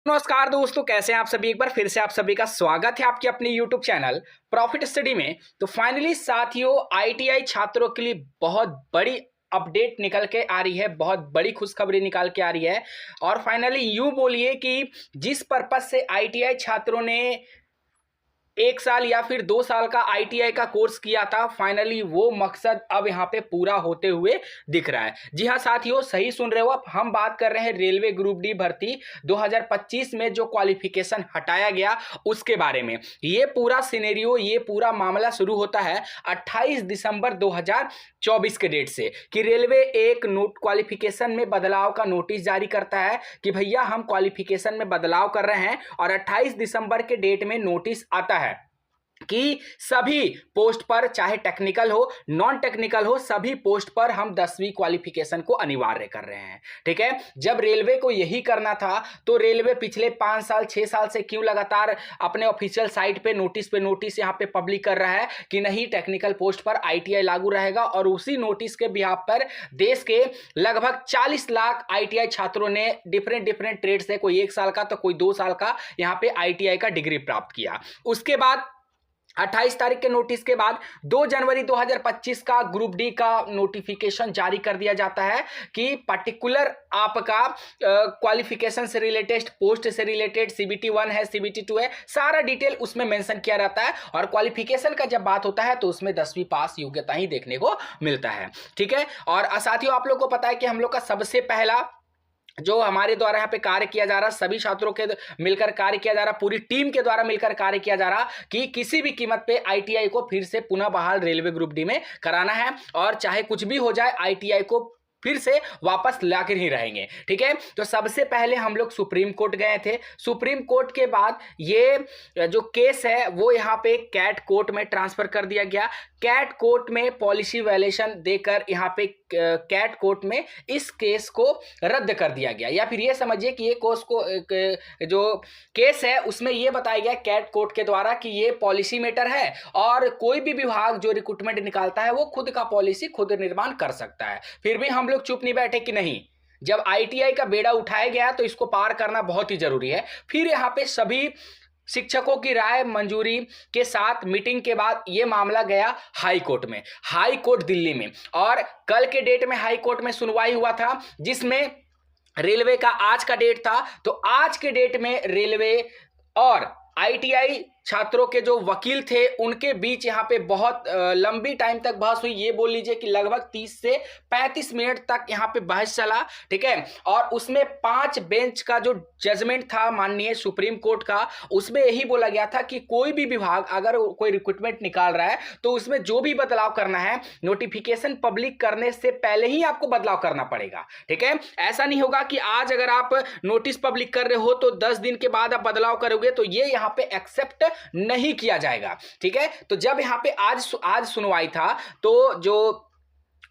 नमस्कार दोस्तों, कैसे हैं आप सभी। एक बार फिर से आप सभी का स्वागत है आपके अपने YouTube चैनल प्रॉफिट स्टडी में। तो फाइनली साथियों, आईटीआई छात्रों के लिए बहुत बड़ी अपडेट निकल के आ रही है, बहुत बड़ी खुशखबरी निकाल के आ रही है। और फाइनली यूं बोलिए कि जिस पर्पज से आईटीआई छात्रों ने 1 साल या फिर 2 साल का आईटीआई का कोर्स किया था, फाइनली वो मकसद अब यहाँ पे पूरा होते हुए दिख रहा है। जी हाँ साथियों, सही सुन रहे हो आप। हम बात कर रहे हैं रेलवे ग्रुप डी भर्ती 2025 में जो क्वालिफिकेशन हटाया गया उसके बारे में। ये पूरा सिनेरियो, ये पूरा मामला शुरू होता है 28 दिसंबर 2024 के डेट से कि रेलवे एक नोट क्वालिफिकेशन में बदलाव का नोटिस जारी करता है कि भैया हम क्वालिफिकेशन में बदलाव कर रहे हैं। और 28 दिसंबर के डेट में नोटिस आता है कि सभी पोस्ट पर, चाहे टेक्निकल हो नॉन टेक्निकल हो, सभी पोस्ट पर हम 10वीं क्वालिफिकेशन को अनिवार्य कर रहे हैं। ठीक है, जब रेलवे को यही करना था तो रेलवे पिछले 5 साल 6 साल से क्यों लगातार अपने ऑफिशियल साइट पे नोटिस यहां पे पब्लिक कर रहा है कि नहीं, टेक्निकल पोस्ट पर आईटीआई लागू रहेगा। और उसी नोटिस के बिहाफ पर देश के लगभग 40 लाख आईटीआई छात्रों ने डिफरेंट ट्रेड से, कोई 1 साल का तो कोई 2 साल का, यहां पे आईटीआई का डिग्री प्राप्त किया। उसके बाद 28 तारीख के नोटिस के बाद 2 जनवरी 2025 का ग्रुप डी का नोटिफिकेशन जारी कर दिया जाता है कि पर्टिकुलर आपका क्वालिफिकेशन से रिलेटेड, पोस्ट से रिलेटेड, सीबीटी 1 है, सीबीटी 2 है, सारा डिटेल उसमें मेंशन किया रहता है। और क्वालिफिकेशन का जब बात होता है तो उसमें 10वीं पास योग्यता ही देखने को मिलता है। ठीक है, और साथियों आप लोग को पता है कि हम लोग का सबसे पहला जो हमारे द्वारा यहाँ पे कार्य किया जा रहा, सभी छात्रों के मिलकर कार्य किया जा रहा, पूरी टीम के द्वारा मिलकर कार्य किया जा रहा कि किसी भी कीमत पे आईटीआई को फिर से पुनः बहाल रेलवे ग्रुप डी में कराना है। और चाहे कुछ भी हो जाए, आईटीआई को फिर से वापस लाकर ही रहेंगे। ठीक है, तो सबसे पहले हम लोग सुप्रीम कोर्ट गए थे। सुप्रीम कोर्ट के बाद ये जो केस है वो यहाँ पे कैट कोर्ट में ट्रांसफर कर दिया गया। कैट कोर्ट में पॉलिसी वायलेशन देकर यहाँ पे कैट कोर्ट में इस केस को रद्द कर दिया गया। या फिर ये समझिए कि ये जो केस है उसमें ये बताया गया कैट कोर्ट के द्वारा कि ये पॉलिसी मैटर है और कोई भी विभाग जो रिक्रूटमेंट निकालता है वो खुद का पॉलिसी खुद निर्माण कर सकता है। फिर भी हम लोग चुप नहीं बैठे कि नहीं, जब आईटीआई का बेड़ा उठाया गया तो इसको पार करना बहुत ही जरूरी है। फिर यहाँ पे सभी शिक्षकों की राय मंजूरी के साथ मीटिंग के बाद यह मामला गया हाई कोर्ट में, हाई कोर्ट दिल्ली में। और कल के डेट में हाई कोर्ट में सुनवाई हुआ था, जिसमें रेलवे का आज का डेट था। तो आज के डेट में रेलवे और आईटीआई छात्रों के जो वकील थे उनके बीच यहाँ पे बहुत लंबी टाइम तक बहस हुई। ये बोल लीजिए कि लगभग 30 से 35 मिनट तक यहाँ पे बहस चला। ठीक है, और उसमें 5 बेंच का जो जजमेंट था माननीय सुप्रीम कोर्ट का, उसमें यही बोला गया था कि कोई भी विभाग अगर कोई रिक्रूटमेंट निकाल रहा है तो उसमें जो भी बदलाव करना है, नोटिफिकेशन पब्लिक करने से पहले ही आपको बदलाव करना पड़ेगा। ठीक है, ऐसा नहीं होगा कि आज अगर आप नोटिस पब्लिक कर रहे हो तो 10 दिन के बाद आप बदलाव करोगे, तो ये यहाँ पे एक्सेप्ट नहीं किया जाएगा। ठीक है, तो जब यहां पे आज सुनवाई था तो जो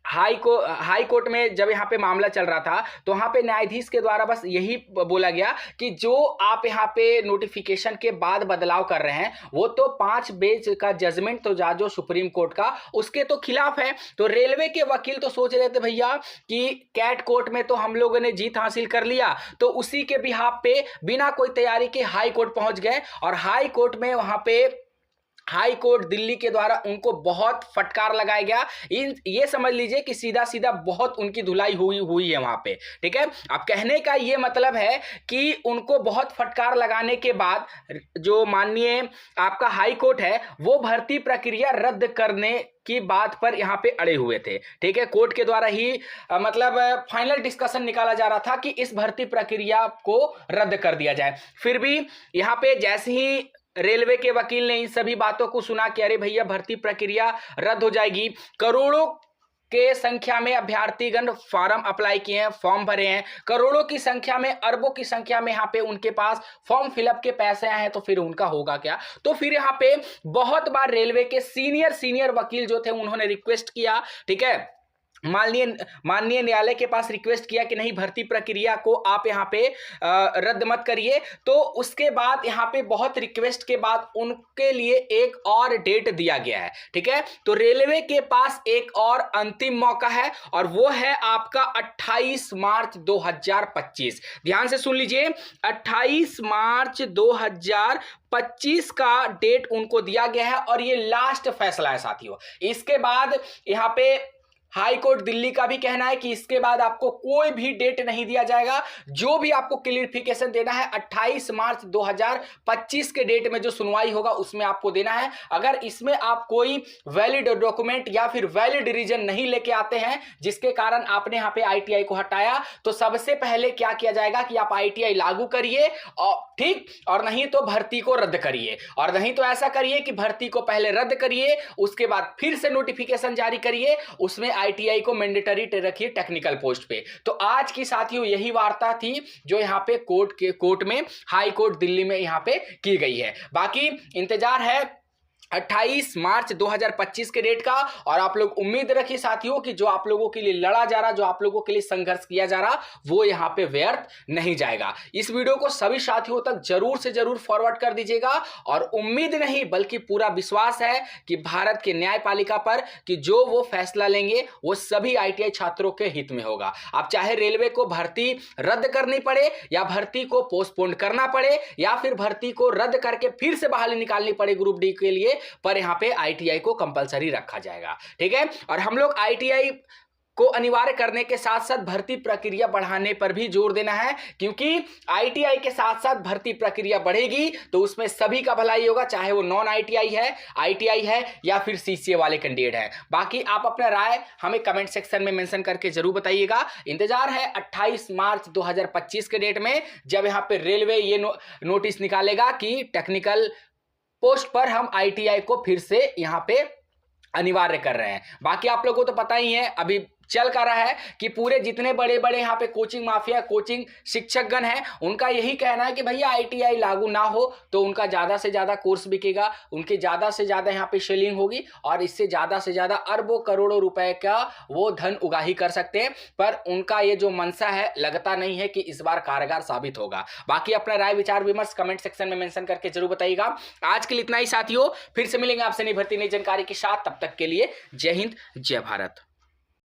हाई कोर्ट में जब यहाँ पे मामला चल रहा था तो वहां पे न्यायाधीश के द्वारा बस यही बोला गया कि जो आप यहाँ पे नोटिफिकेशन के बाद बदलाव कर रहे हैं वो तो 5 बेंच का जजमेंट तो जो सुप्रीम कोर्ट का, उसके तो खिलाफ है। तो रेलवे के वकील तो सोच रहे थे भैया कि कैट कोर्ट में तो हम लोगों ने जीत हासिल कर लिया, तो उसी के बिहाफ पे बिना कोई तैयारी के हाई कोर्ट पहुंच गए। और हाई कोर्ट में वहां पे हाई कोर्ट दिल्ली के द्वारा उनको बहुत फटकार लगाया गया। ये समझ लीजिए कि सीधा सीधा बहुत उनकी धुलाई हुई है वहां पे। ठीक है, अब कहने का ये मतलब है कि उनको बहुत फटकार लगाने के बाद जो माननीय आपका हाई कोर्ट है वो भर्ती प्रक्रिया रद्द करने की बात पर यहां पे अड़े हुए थे। ठीक है, कोर्ट के द्वारा ही मतलब फाइनल डिस्कशन निकाला जा रहा था कि इस भर्ती प्रक्रिया को रद्द कर दिया जाए। फिर भी यहां पे जैसे ही रेलवे के वकील ने इन सभी बातों को सुना कि अरे भैया भर्ती प्रक्रिया रद्द हो जाएगी, करोड़ों के संख्या में अभ्यर्थीगण फॉर्म अप्लाई किए हैं, फॉर्म भरे हैं, करोड़ों की संख्या में, अरबों की संख्या में यहाँ पे उनके पास फॉर्म फिलअप के पैसे आए हैं, तो फिर उनका होगा क्या। तो फिर यहाँ पे बहुत बार रेलवे के सीनियर वकील जो थे उन्होंने रिक्वेस्ट किया। ठीक है, माननीय न्यायालय के पास रिक्वेस्ट किया कि नहीं, भर्ती प्रक्रिया को आप यहाँ पे रद्द मत करिए। तो उसके बाद यहाँ पे बहुत रिक्वेस्ट के बाद उनके लिए एक और डेट दिया गया है। ठीक है, तो रेलवे के पास एक और अंतिम मौका है और वो है आपका 28 मार्च 2025। ध्यान से सुन लीजिए, 28 मार्च 2025 का डेट उनको दिया गया है और ये लास्ट फैसला है साथियों। इसके बाद यहाँ पे हाई कोर्ट दिल्ली का भी कहना है कि इसके बाद आपको कोई भी डेट नहीं दिया जाएगा। जो भी आपको क्लियरिफिकेशन देना है 28 मार्च 2025 के डेट में जो सुनवाई होगा उसमें आपको देना है। अगर इसमें आप कोई वैलिड डॉक्यूमेंट या फिर वैलिड रीजन नहीं लेके आते हैं जिसके कारण आपने यहाँ पे आईटीआई को हटाया, तो सबसे पहले क्या किया जाएगा कि आप आईटीआई लागू करिए और ठीक, और नहीं तो भर्ती को रद्द करिए। और नहीं तो ऐसा करिए कि भर्ती को पहले रद्द करिए, उसके बाद फिर से नोटिफिकेशन जारी करिए, उसमें आईटीआई को मैंडेटरी रखिए टेक्निकल पोस्ट पे। तो आज की साथियों यही वार्ता थी जो यहां पे कोर्ट में, हाई कोर्ट दिल्ली में यहां पे की गई है। बाकी इंतजार है 28 मार्च 2025 के डेट का। और आप लोग उम्मीद रखिए साथियों कि जो आप लोगों के लिए लड़ा जा रहा, जो आप लोगों के लिए संघर्ष किया जा रहा, वो यहां पे व्यर्थ नहीं जाएगा। इस वीडियो को सभी साथियों तक जरूर से जरूर फॉरवर्ड कर दीजिएगा। और उम्मीद नहीं बल्कि पूरा विश्वास है कि भारत के न्यायपालिका पर कि जो वो फैसला लेंगे वो सभी आईटीआई छात्रों के हित में होगा। अब चाहे रेलवे को भर्ती रद्द करनी पड़े या भर्ती को पोस्टपोन करना पड़े या फिर भर्ती को रद्द करके फिर से बहाली निकालनी पड़े ग्रुप डी के लिए, पर यहां पे आईटीआई को कंपलसरी रखा जाएगा। ठीक है, और हम लोग आईटीआई को अनिवार्य करने के साथ साथ भर्ती प्रक्रिया बढ़ाने पर भी जोर देना है, क्योंकि आईटीआई के साथ साथ भर्ती प्रक्रिया बढ़ेगी तो उसमें सभी का भलाई होगा, चाहे वो नॉन आईटीआई है, आईटीआई है या फिर सीसीए वाले कैंडिडेट हैं। बाकी आप अपना राय हमें कमेंट सेक्शन में मेंशन करके जरूर बताइएगा। इंतजार है 28 मार्च 2025 के डेट में, जब यहां पे रेलवे ये नोटिस निकालेगा कि टेक्निकल पोस्ट पर हम आईटीआई को फिर से यहां पे अनिवार्य कर रहे हैं। बाकी आप लोगों को तो पता ही है, अभी चल कर रहा है कि पूरे जितने बड़े बड़े यहाँ पे कोचिंग माफिया, कोचिंग शिक्षकगण हैं, उनका यही कहना है कि भैया आईटीआई लागू ना हो तो उनका ज़्यादा से ज़्यादा कोर्स बिकेगा, उनके ज़्यादा से ज़्यादा यहाँ पे सेलिंग होगी और इससे ज़्यादा से ज़्यादा अरबों करोड़ों रुपए का वो धन उगाही कर सकते हैं। पर उनका ये जो मंशा है लगता नहीं है कि इस बार कारगर साबित होगा। बाकी अपना राय विचार विमर्श कमेंट सेक्शन में मेंशन करके जरूर बताइएगा। आज के लिए इतना ही साथियों, फिर से मिलेंगे आपसे नई भर्ती नई जानकारी के साथ। तब तक के लिए जय हिंद जय भारत।